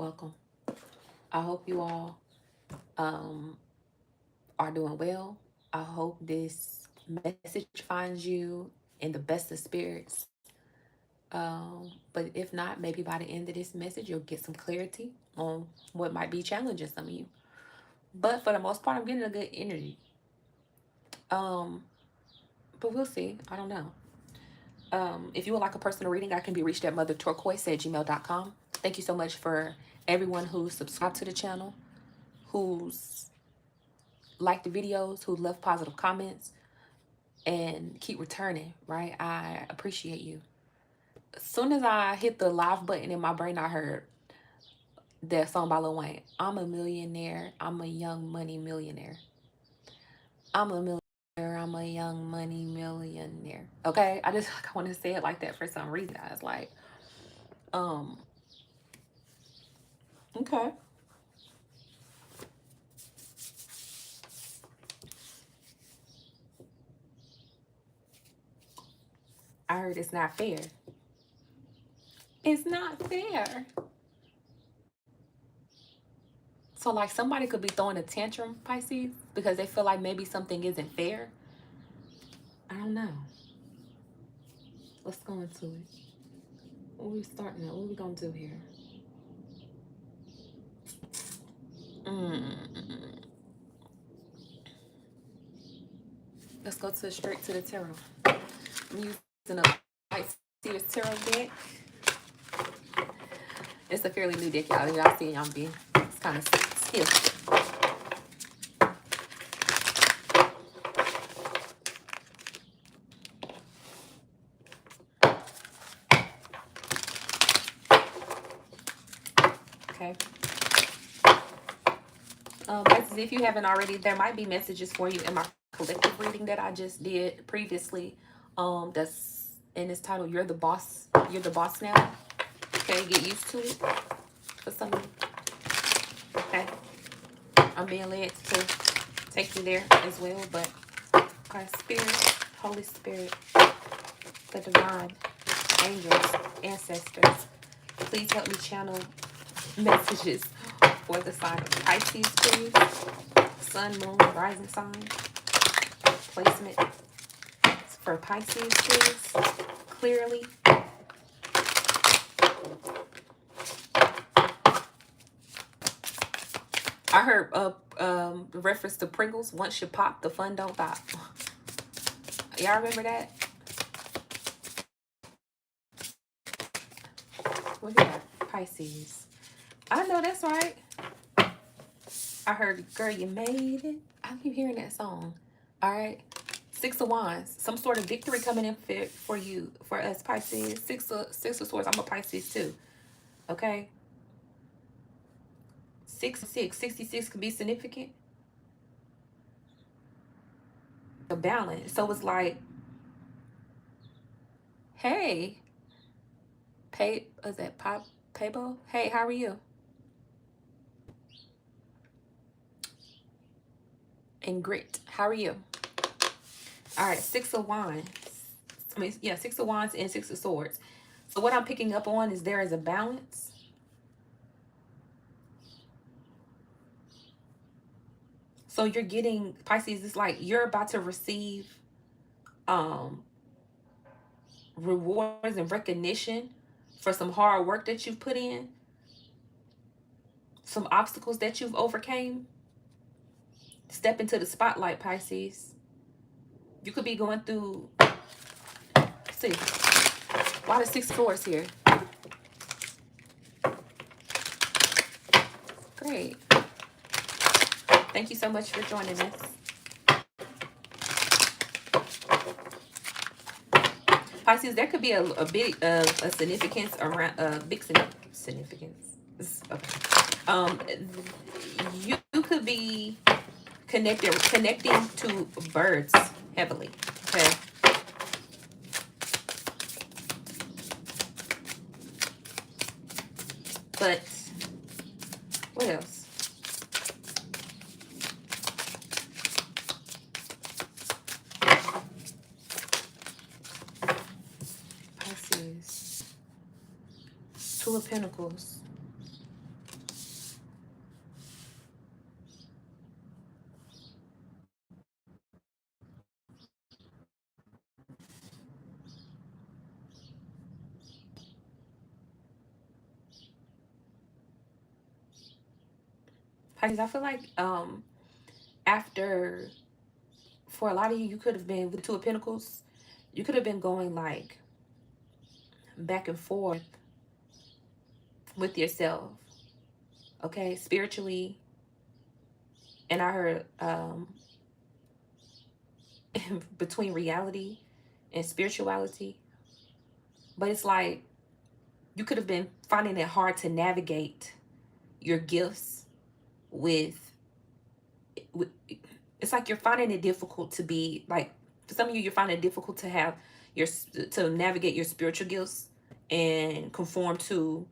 welcome. I hope you all um, are doing well. I hope this message finds you in the best of spirits. But if not, maybe by the end of this message, you'll get some clarity on what might be challenging some of you. But for the most part, I'm getting a good energy. Um, but we'll see. I don't know. If you would like a personal reading, I can be reached at motherturquoise@gmail.com. Thank you so much for everyone who's subscribed to the channel, who's liked the videos, who left positive comments, and keep returning, right? I appreciate you. As soon as I hit the live button in my brain, I heard that song by Lil Wayne. I'm a millionaire. I'm a young money millionaire. I'm a millionaire. I'm a young money millionaire. Okay? I just want to say it like that for some reason, guys. Like, um, okay. I heard it's not fair. It's not fair. So, like, somebody could be throwing a tantrum, Pisces, because they feel like maybe something isn't fair. I don't know. Let's go into it. What are we starting at? What are we going to do here? Mm. Let's go to straight to the tarot. I'm using a Pisces tarot deck. It's a fairly new deck, y'all. Y'all see, I'm being, it's kind of stiff. Okay. Pisces, if you haven't already, there might be messages for you in my collective reading that I just did previously. That's in this title, You're the Boss. You're the Boss Now. Okay, get used to it for some of you. Okay. I'm being led to take you there as well, but okay, Spirit, Holy Spirit, the divine, angels, ancestors, please help me channel messages for the sign of Pisces, please. Sun, moon, rising sign. Placement for Pisces, please. Clearly. I heard reference to Pringles. Once you pop, the fun don't stop. Y'all remember that? What is that? Pisces. I know that's right. I heard, girl, you made it. I keep hearing that song. All right. Six of Wands. Some sort of victory coming in for you, for us Pisces. Six of Swords. I'm a Pisces too. Okay. 66 could be significant. The balance. So it's like, hey, is that Paybo? Hey, how are you? And Grit, how are you? All right, Six of Wands. I mean, yeah, Six of Wands and Six of Swords. So what I'm picking up on is there is a balance. So you're getting, Pisces, it's like you're about to receive rewards and recognition for some hard work that you've put in, some obstacles that you've overcame. Step into the spotlight, Pisces. You could be going through, see, why the Six of Swords here? Great. Thank you so much for joining us. Pisces, there could be a big a significance around big significance. Okay. You could be connecting to birds heavily. Okay. But what else? Pisces. Two of Pentacles. Pisces, I feel like after, for a lot of you, you could have been with the Two of Pentacles. You could have been going like back and forth with yourself, okay, spiritually. And I heard between reality and spirituality. But it's like you could have been finding it hard to navigate your gifts with it's like you're finding it difficult to be like, for some of you, you're finding it difficult to have your, to navigate your spiritual gifts and conform to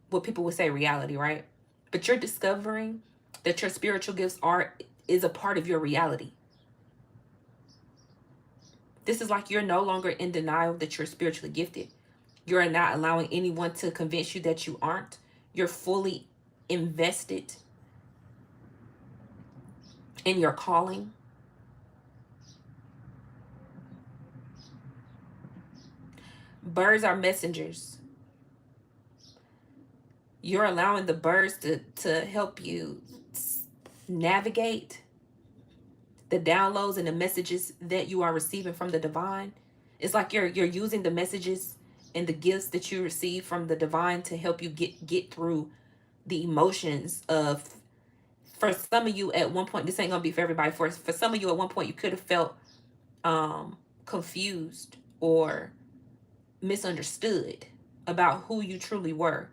what people would say reality, right? But you're discovering that your spiritual gifts is a part of your reality. This is like you're no longer in denial that you're spiritually gifted. You're not allowing anyone to convince you that you aren't. You're fully invested in your calling. Birds are messengers. You're allowing the birds to help you navigate the downloads and the messages that you are receiving from the divine. It's like you're using the messages and the gifts that you receive from the divine to help you get through the emotions of, for some of you at one point, this ain't gonna be for everybody, for some of you at one point you could have felt confused or misunderstood about who you truly were.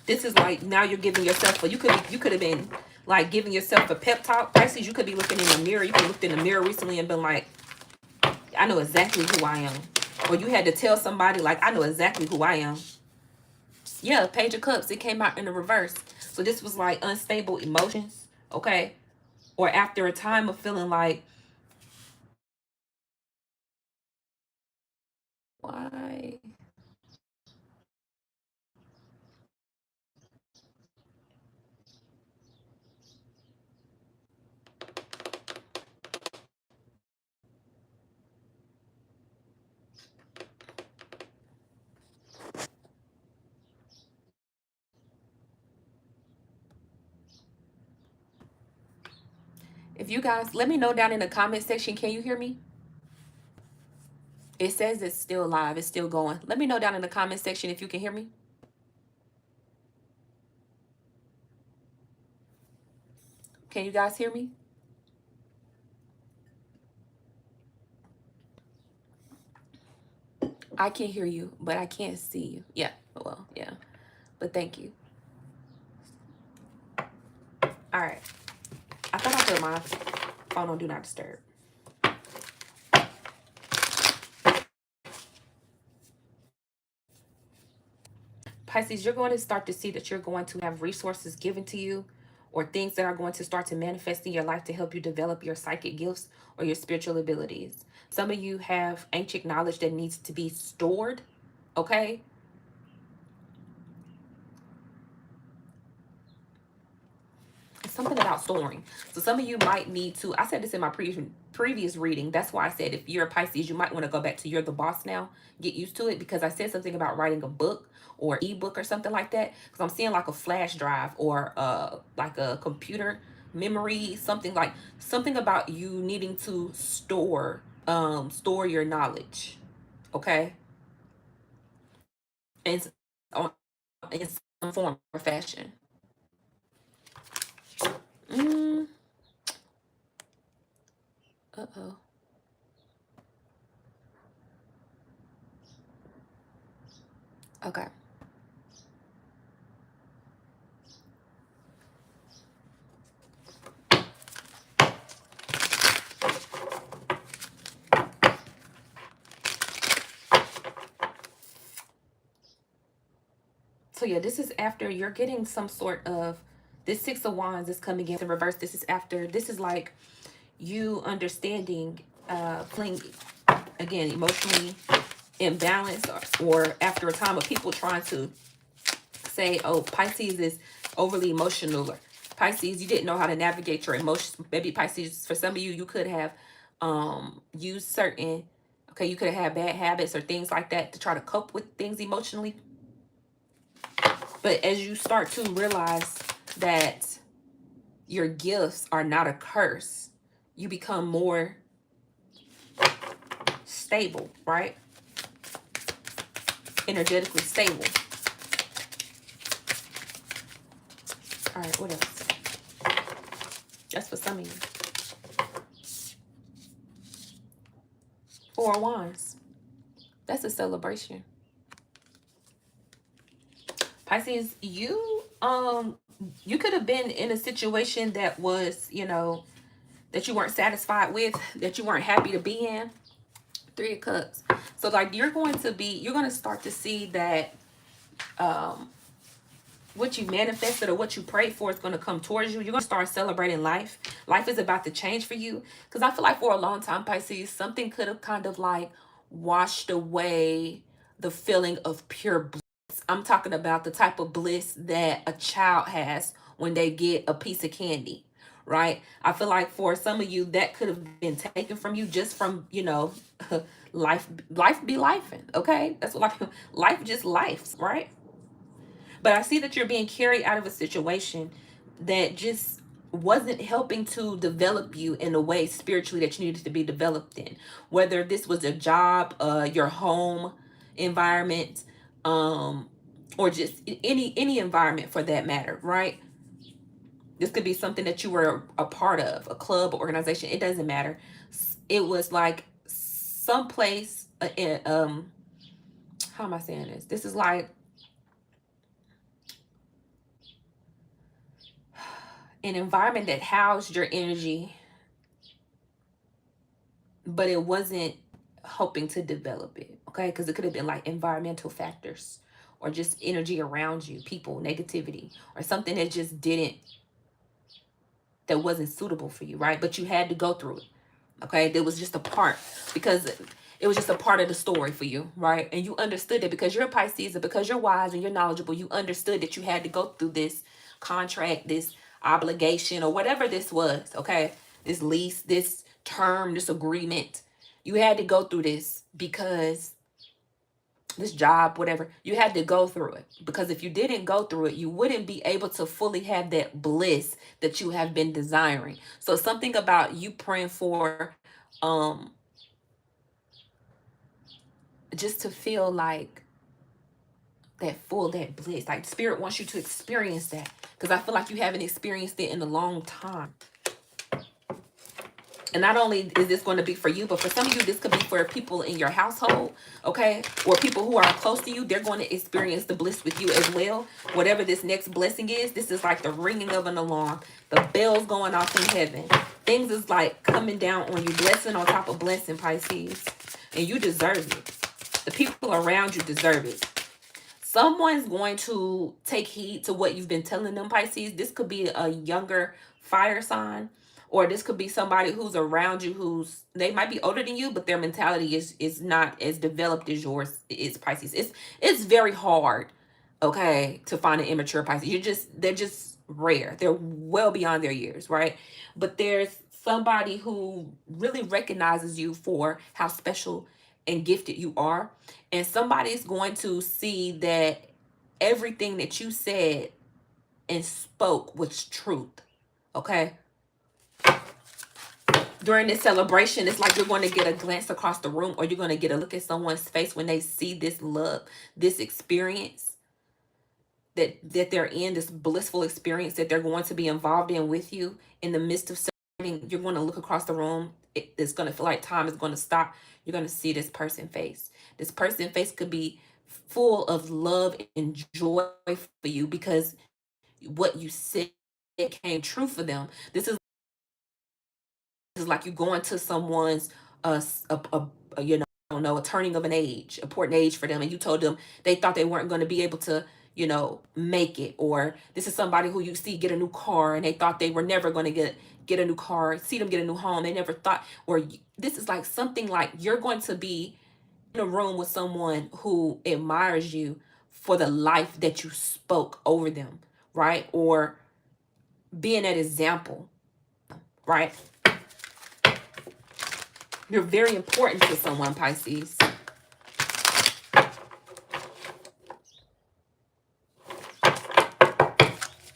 This is like now you're giving yourself you could have been like giving yourself a pep talk. Pisces, you could be looking in the mirror. You could have looked in the mirror recently and been like, I know exactly who I am. Or you had to tell somebody like, I know exactly who I am. Yeah, Page of Cups, it came out in the reverse. So this was like unstable emotions, okay? Or after a time of feeling like, why? If you guys, let me know down in the comment section, can you hear me? It says it's still live, it's still going. Let me know down in the comment section if you can hear me. Can you guys hear me? I can hear you, but I can't see you. Yeah, well, yeah. But thank you. All right. I thought I put my phone on Do Not Disturb. Pisces, you're going to start to see that you're going to have resources given to you or things that are going to start to manifest in your life to help you develop your psychic gifts or your spiritual abilities. Some of you have ancient knowledge that needs to be stored, okay? Something about storing. So some of you might need to, I said this in my previous reading. That's why I said if you're a Pisces, you might want to go back to You're the Boss Now. Get used to it, because I said something about writing a book or ebook or something like that. Because I'm seeing like a flash drive or like a computer memory, something about you needing to store your knowledge. Okay. And in some form or fashion. Uh-oh. Okay. So yeah, this is after you're getting some sort of, this Six of Wands is coming in reverse. This is after, this is like you understanding, feeling, again, emotionally imbalanced, or after a time of people trying to say, oh, Pisces is overly emotional, Pisces, you didn't know how to navigate your emotions. Maybe Pisces, for some of you, you could have used certain, okay, you could have had bad habits or things like that to try to cope with things emotionally. But as you start to realize that your gifts are not a curse, you become more stable, right? Energetically stable. All right, what else? That's for some of you. Four of Wands. That's a celebration. Pisces, you could have been in a situation that was, that you weren't satisfied with, that you weren't happy to be in. Three of Cups. So like you're going to start to see that what you manifested or what you prayed for is going to come towards you. You're going to start celebrating life. Life is about to change for you. Because I feel like for a long time, Pisces, something could have kind of like washed away the feeling of pure bliss. I'm talking about the type of bliss that a child has when they get a piece of candy, right? I feel like for some of you, that could have been taken from you just from, life be lifing, okay? That's what life just life, right? But I see that you're being carried out of a situation that just wasn't helping to develop you in a way spiritually that you needed to be developed in. Whether this was a job, your home environment, or just any environment for that matter, right? This could be something that you were a part of, a club, organization. It doesn't matter. It was like someplace. How am I saying this? This is like an environment that housed your energy, but it wasn't hoping to develop it, okay? Because it could have been like environmental factors or just energy around you, people, negativity, or something that just didn't, that wasn't suitable for you, right? But you had to go through it, okay? There was just a part, because it was just a part of the story for you, right? And you understood it because you're a Pisces and because you're wise and you're knowledgeable. You understood that you had to go through this contract, this obligation, or whatever this was, okay? This lease, this term, this agreement. You had to go through this because this job, whatever, you had to go through it. Because if you didn't go through it, you wouldn't be able to fully have that bliss that you have been desiring. So something about you praying for just to feel like that bliss, like spirit wants you to experience that, because I feel like you haven't experienced it in a long time. And not only is this going to be for you, but for some of you, this could be for people in your household, okay? Or people who are close to you. They're going to experience the bliss with you as well. Whatever this next blessing is, this is like the ringing of an alarm. The bells going off in heaven. Things is like coming down on you. Blessing on top of blessing, Pisces. And you deserve it. The people around you deserve it. Someone's going to take heed to what you've been telling them, Pisces. This could be a younger fire sign, or this could be somebody who's around you they might be older than you, but their mentality is not as developed as yours is, Pisces. It's very hard, okay, to find an immature Pisces. They're just rare. They're well beyond their years, right? But there's somebody who really recognizes you for how special and gifted you are. And somebody's going to see that everything that you said and spoke was truth. Okay? During this celebration, it's like you're going to get a glance across the room, or you're going to get a look at someone's face when they see this love, this experience that they're in, this blissful experience that they're going to be involved in with you in the midst of celebrating. You're going to look across the room. It's going to feel like time is going to stop. You're going to see this person's face. This person's face could be full of love and joy for you because what you said came true for them. This is like you going to someone's I don't know, a turning of an age, important age for them, and you told them they thought they weren't going to be able to, make it. Or this is somebody who you see get a new car and they thought they were never going to get a new car, see them get a new home. They never thought, this is like something like you're going to be in a room with someone who admires you for the life that you spoke over them, right? Or being an example, right? You're very important to someone, Pisces.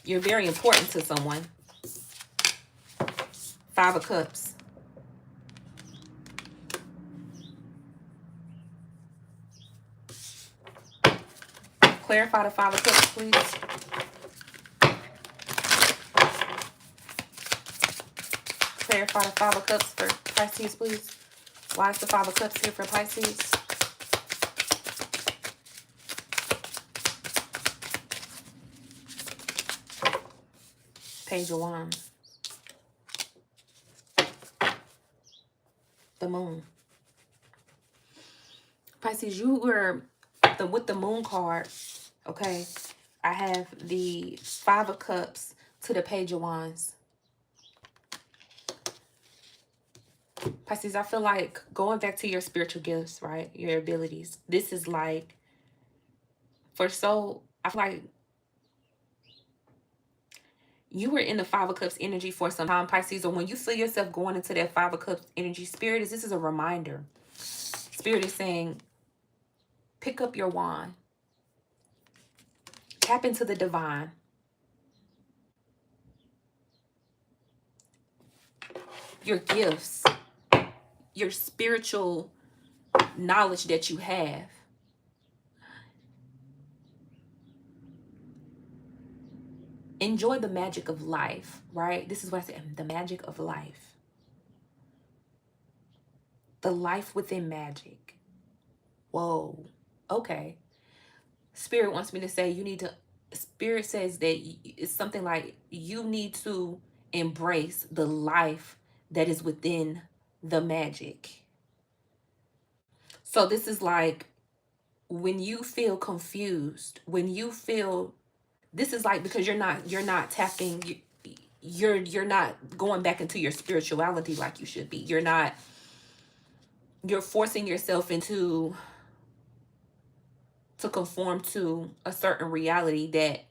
You're very important to someone. Five of Cups. Clarify the Five of Cups, please. Clarify the Five of Cups for Pisces, please. Why is the Five of Cups here for Pisces? Page of Wands. The Moon. Pisces, you were with the Moon card, okay? I have the Five of Cups to the Page of Wands. Pisces, I feel like going back to your spiritual gifts, right? Your abilities. This is like, I feel like you were in the Five of Cups energy for some time, Pisces, or when you feel yourself going into that Five of Cups energy, this is a reminder. Spirit is saying, pick up your wand. Tap into the divine. Your gifts, your spiritual knowledge that you have. Enjoy the magic of life, right? This is what I said, the magic of life. The life within magic. Whoa. Okay. Spirit wants me to say Spirit says that it's something like you need to embrace the life that is within the magic. So this is like when you feel confused, when you feel, this is like because you're not tapping, you're not going back into your spirituality like you should be. You're forcing yourself to conform to a certain reality that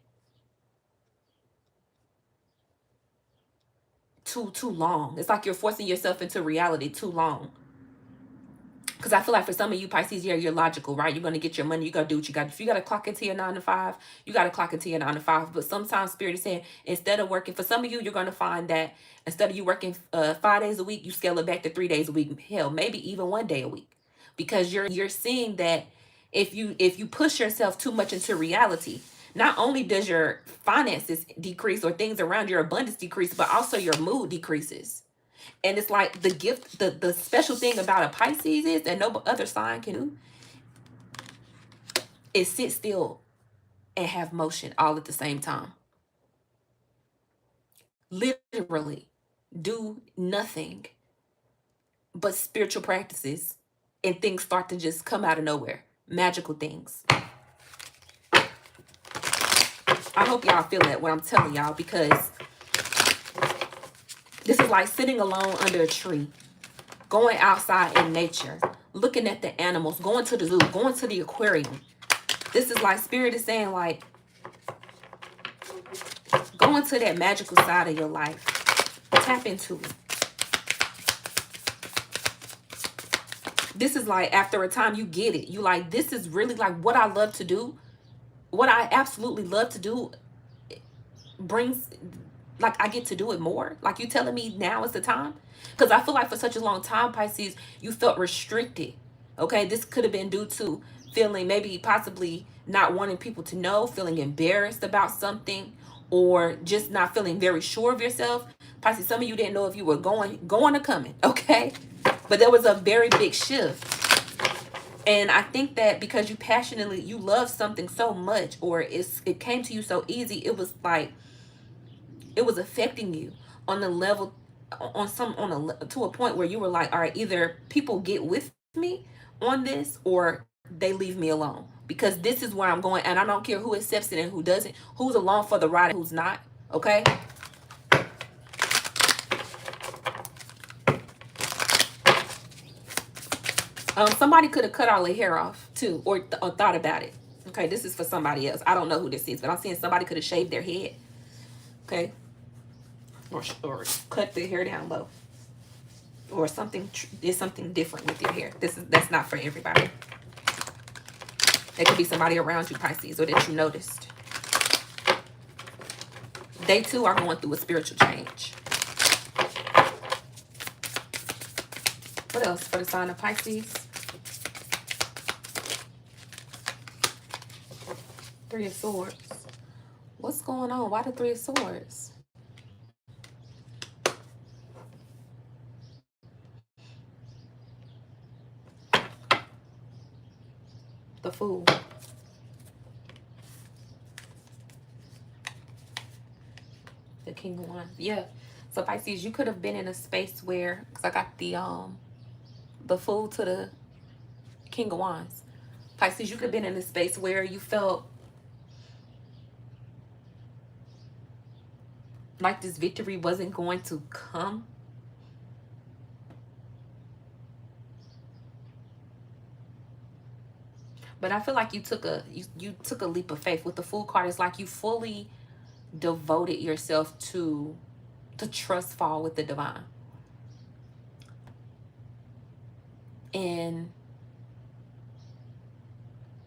too long. It's like you're forcing yourself into reality too long. Because I feel like for some of you Pisces, yeah, you're logical, right? You're going to get your money. You got to do what you got. If you got to clock into your 9 to 5, you got to clock into your 9 to 5. But sometimes Spirit is saying, instead of working, for some of you, you're going to find that instead of you working 5 days a week, you scale it back to 3 days a week. Hell, maybe even 1 day a week. Because you're seeing that if you push yourself too much into reality, not only does your finances decrease or things around your abundance decrease, but also your mood decreases. And it's like the gift, the special thing about a Pisces is that no other sign can do is sit still and have motion all at the same time. Literally do nothing but spiritual practices and things start to just come out of nowhere. Magical things. I hope y'all feel that what I'm telling y'all, because this is like sitting alone under a tree, going outside in nature, looking at the animals, going to the zoo, going to the aquarium. This is like Spirit is saying, like, go into that magical side of your life. Tap into it. This is like after a time you get it. You like, this is really like what I love to do. What I absolutely love to do brings, like, I get to do it more. Like, you telling me now is the time? Because I feel like for such a long time, Pisces, you felt restricted. Okay, this could have been due to feeling maybe possibly not wanting people to know, feeling embarrassed about something, or just not feeling very sure of yourself. Pisces, some of you didn't know if you were going or coming, okay? But there was a very big shift. And I think that because you love something so much, or it came to you so easy, it was like, it was affecting you on the level, to a point where you were like, all right, either people get with me on this or they leave me alone, because this is where I'm going, and I don't care who accepts it and who doesn't, who's along for the ride and who's not. Okay. Somebody could have cut all their hair off too, or thought about it. Okay, this is for somebody else. I don't know who this is, but I'm seeing somebody could have shaved their head. Okay. or cut the hair down low, or something is something different with your hair. That's not for everybody. It could be somebody around you, Pisces, or that you noticed. They too are going through a spiritual change. What else for the sign of Pisces? Three of Swords. What's going on? Why the Three of Swords? The Fool. The King of Wands. Yeah. So Pisces, you could have been in a space where, because I got the Fool to the King of Wands. Pisces, you could have been in a space where you felt like this victory wasn't going to come. But I feel like you took a leap of faith with the Fool card. It's like you fully devoted yourself to trust fall with the divine. And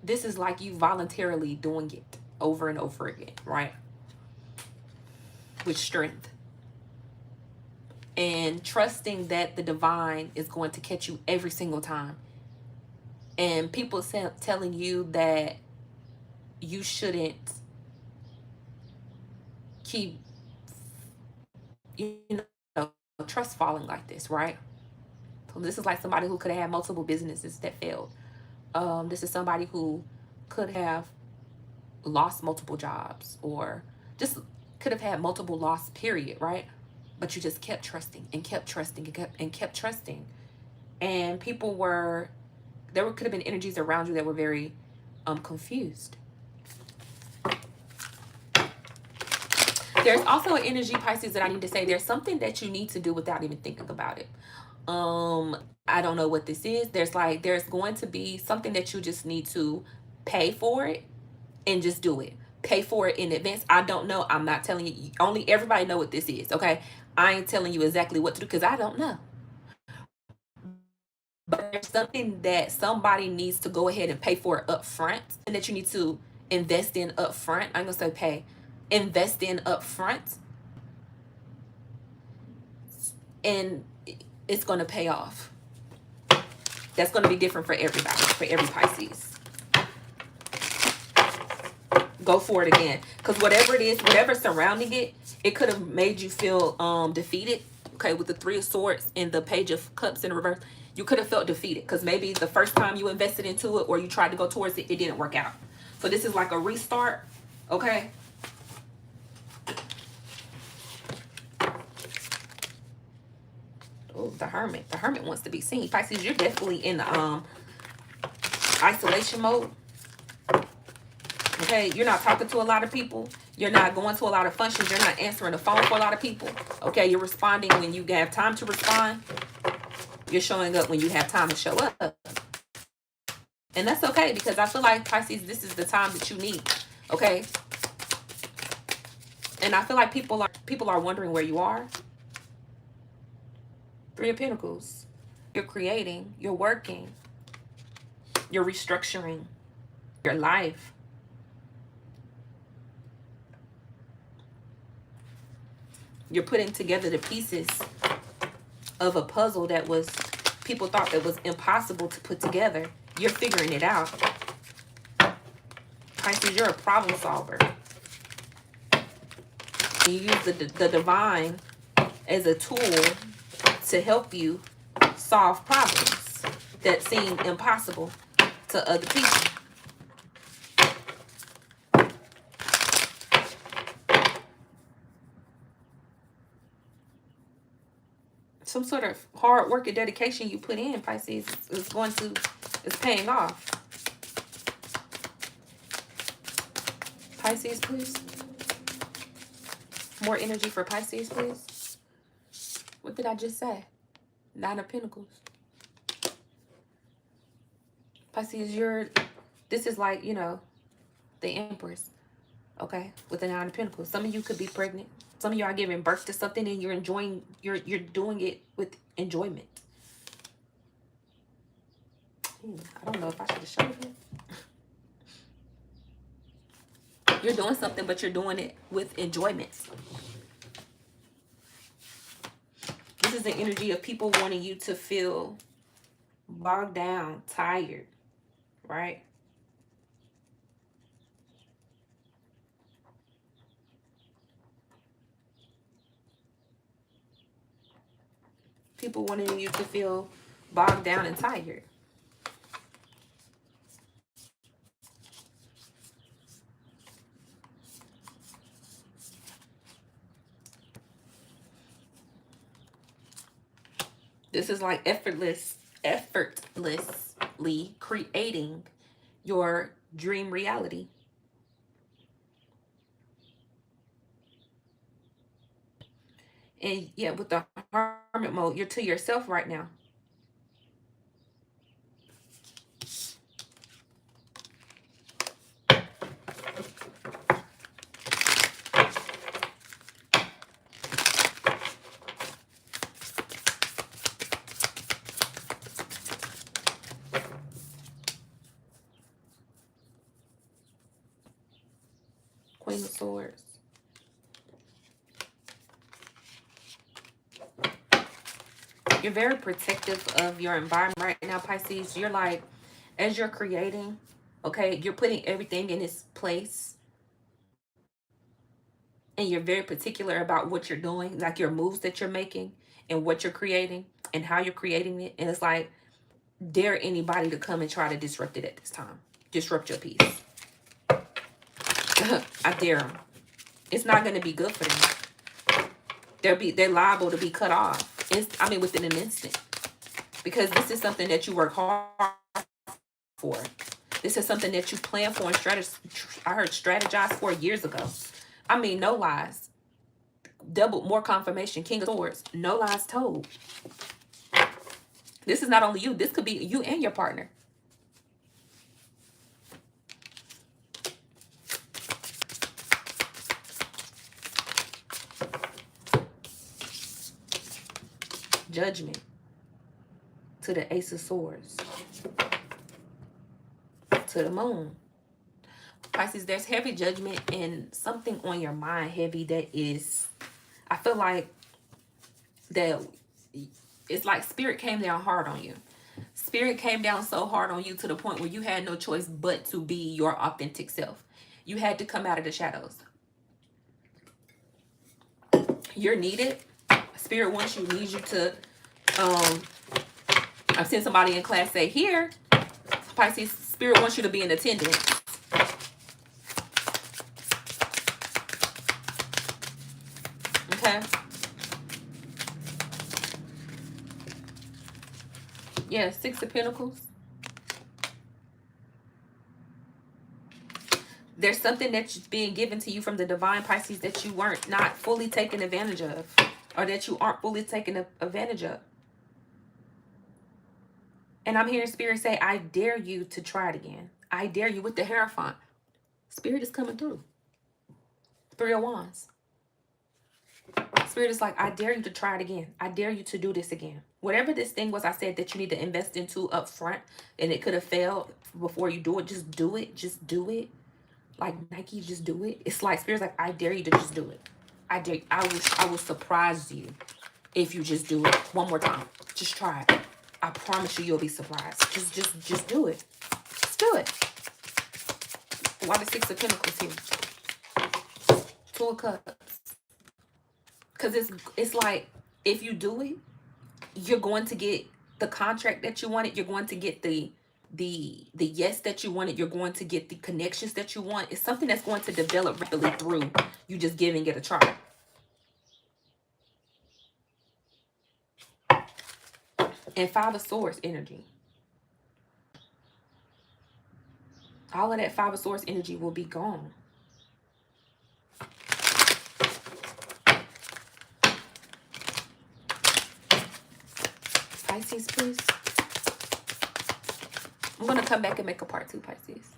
this is like you voluntarily doing it over and over again, right? With strength. And trusting that the divine is going to catch you every single time. And people telling you that you shouldn't keep, you know, trust falling like this, right? So this is like somebody who could have had multiple businesses that failed. This is somebody who could have lost multiple jobs, or just could have had multiple loss, period, right? But you just kept trusting and kept trusting and kept trusting. And people were, could have been energies around you that were very confused. There's also an energy, Pisces, that I need to say. There's something that you need to do without even thinking about it. I don't know what this is. There's going to be something that you just need to pay for it and just do it. Pay for it in advance. I don't know. I'm not telling you. Only everybody know what this is, okay? I ain't telling you exactly what to do because I don't know. But there's something that somebody needs to go ahead and pay for up front, and that you need to invest in up front. I'm going to say pay. Invest in up front. And it's going to pay off. That's going to be different for everybody, for every Pisces. Go for it again. Because whatever it is, whatever's surrounding it, it could have made you feel defeated. Okay, with the Three of Swords and the Page of Cups in reverse, you could have felt defeated. Because maybe the first time you invested into it or you tried to go towards it, it didn't work out. So this is like a restart. Okay. Oh, the Hermit. The Hermit wants to be seen. Pisces, you're definitely in isolation mode. Okay, you're not talking to a lot of people. You're not going to a lot of functions. You're not answering the phone for a lot of people. Okay, you're responding when you have time to respond. You're showing up when you have time to show up. And that's okay, because I feel like, Pisces, this is the time that you need. Okay? And I feel like people are wondering where you are. Three of Pentacles. You're creating. You're working. You're restructuring your life. You're putting together the pieces of a puzzle that people thought that was impossible to put together. You're figuring it out. Pisces, you're a problem solver. You use the divine as a tool to help you solve problems that seem impossible to other people. Some sort of hard work and dedication you put in, Pisces, is paying off. Pisces, please. More energy for Pisces, please. What did I just say? Nine of Pentacles. Pisces, this is like, the Empress. okay, with the Nine of Pentacles. Some of you could be pregnant. Some of you are giving birth to something and you're enjoying, you're doing it with enjoyment. I don't know if I should have showed you. You're doing something, but you're doing it with enjoyment. This is the energy of people wanting you to feel bogged down, tired, right? People wanting you to feel bogged down and tired. This is like effortlessly creating your dream reality. And yeah, with the hermit mode, you're to yourself right now. Queen of Swords. You're very protective of your environment right now, Pisces. You're like, as you're creating, okay, you're putting everything in its place. And you're very particular about what you're doing, like your moves that you're making and what you're creating and how you're creating it. And it's like, dare anybody to come and try to disrupt it at this time. Disrupt your peace. I dare them. It's not going to be good for them. They're liable to be cut off. Within an instant. Because this is something that you work hard for. This is something that you plan for and strategize for years ago. No lies. Double, more confirmation. King of Swords. No lies told. This is not only you. This could be you and your partner. Judgment to the Ace of Swords. To the Moon. Pisces, there's heavy judgment and something on your mind heavy that is, I feel like that it's like Spirit came down hard on you. Spirit came down so hard on you to the point where you had no choice but to be your authentic self. You had to come out of the shadows. You're needed. Spirit needs you to, I've seen somebody in class say, here, Pisces, Spirit wants you to be in attendance. Okay? Yeah, Six of Pentacles. There's something that's being given to you from the divine, Pisces, that you weren't not fully taken advantage of. Or that you aren't fully taken advantage of. And I'm hearing Spirit say, I dare you to try it again. I dare you with the Hierophant. Spirit is coming through. Three of Wands. Spirit is like, I dare you to try it again. I dare you to do this again. Whatever this thing was I said that you need to invest into up front and it could have failed before you do it, just do it. Just do it. Like Nike, just do it. It's like Spirit's like, I dare you to just do it. I dare you. I will surprise you if you just do it one more time. Just try it. I promise you, you'll be surprised. Just do it. Just do it. Why the Six of Pentacles here? Two of Cups. Because it's like, if you do it, you're going to get the contract that you wanted. You're going to get the yes that you wanted. You're going to get the connections that you want. It's something that's going to develop rapidly through you just giving it a try. And Five of Swords energy. All of that Five of Swords energy will be gone. Pisces, please. I'm going to come back and make a part 2, Pisces.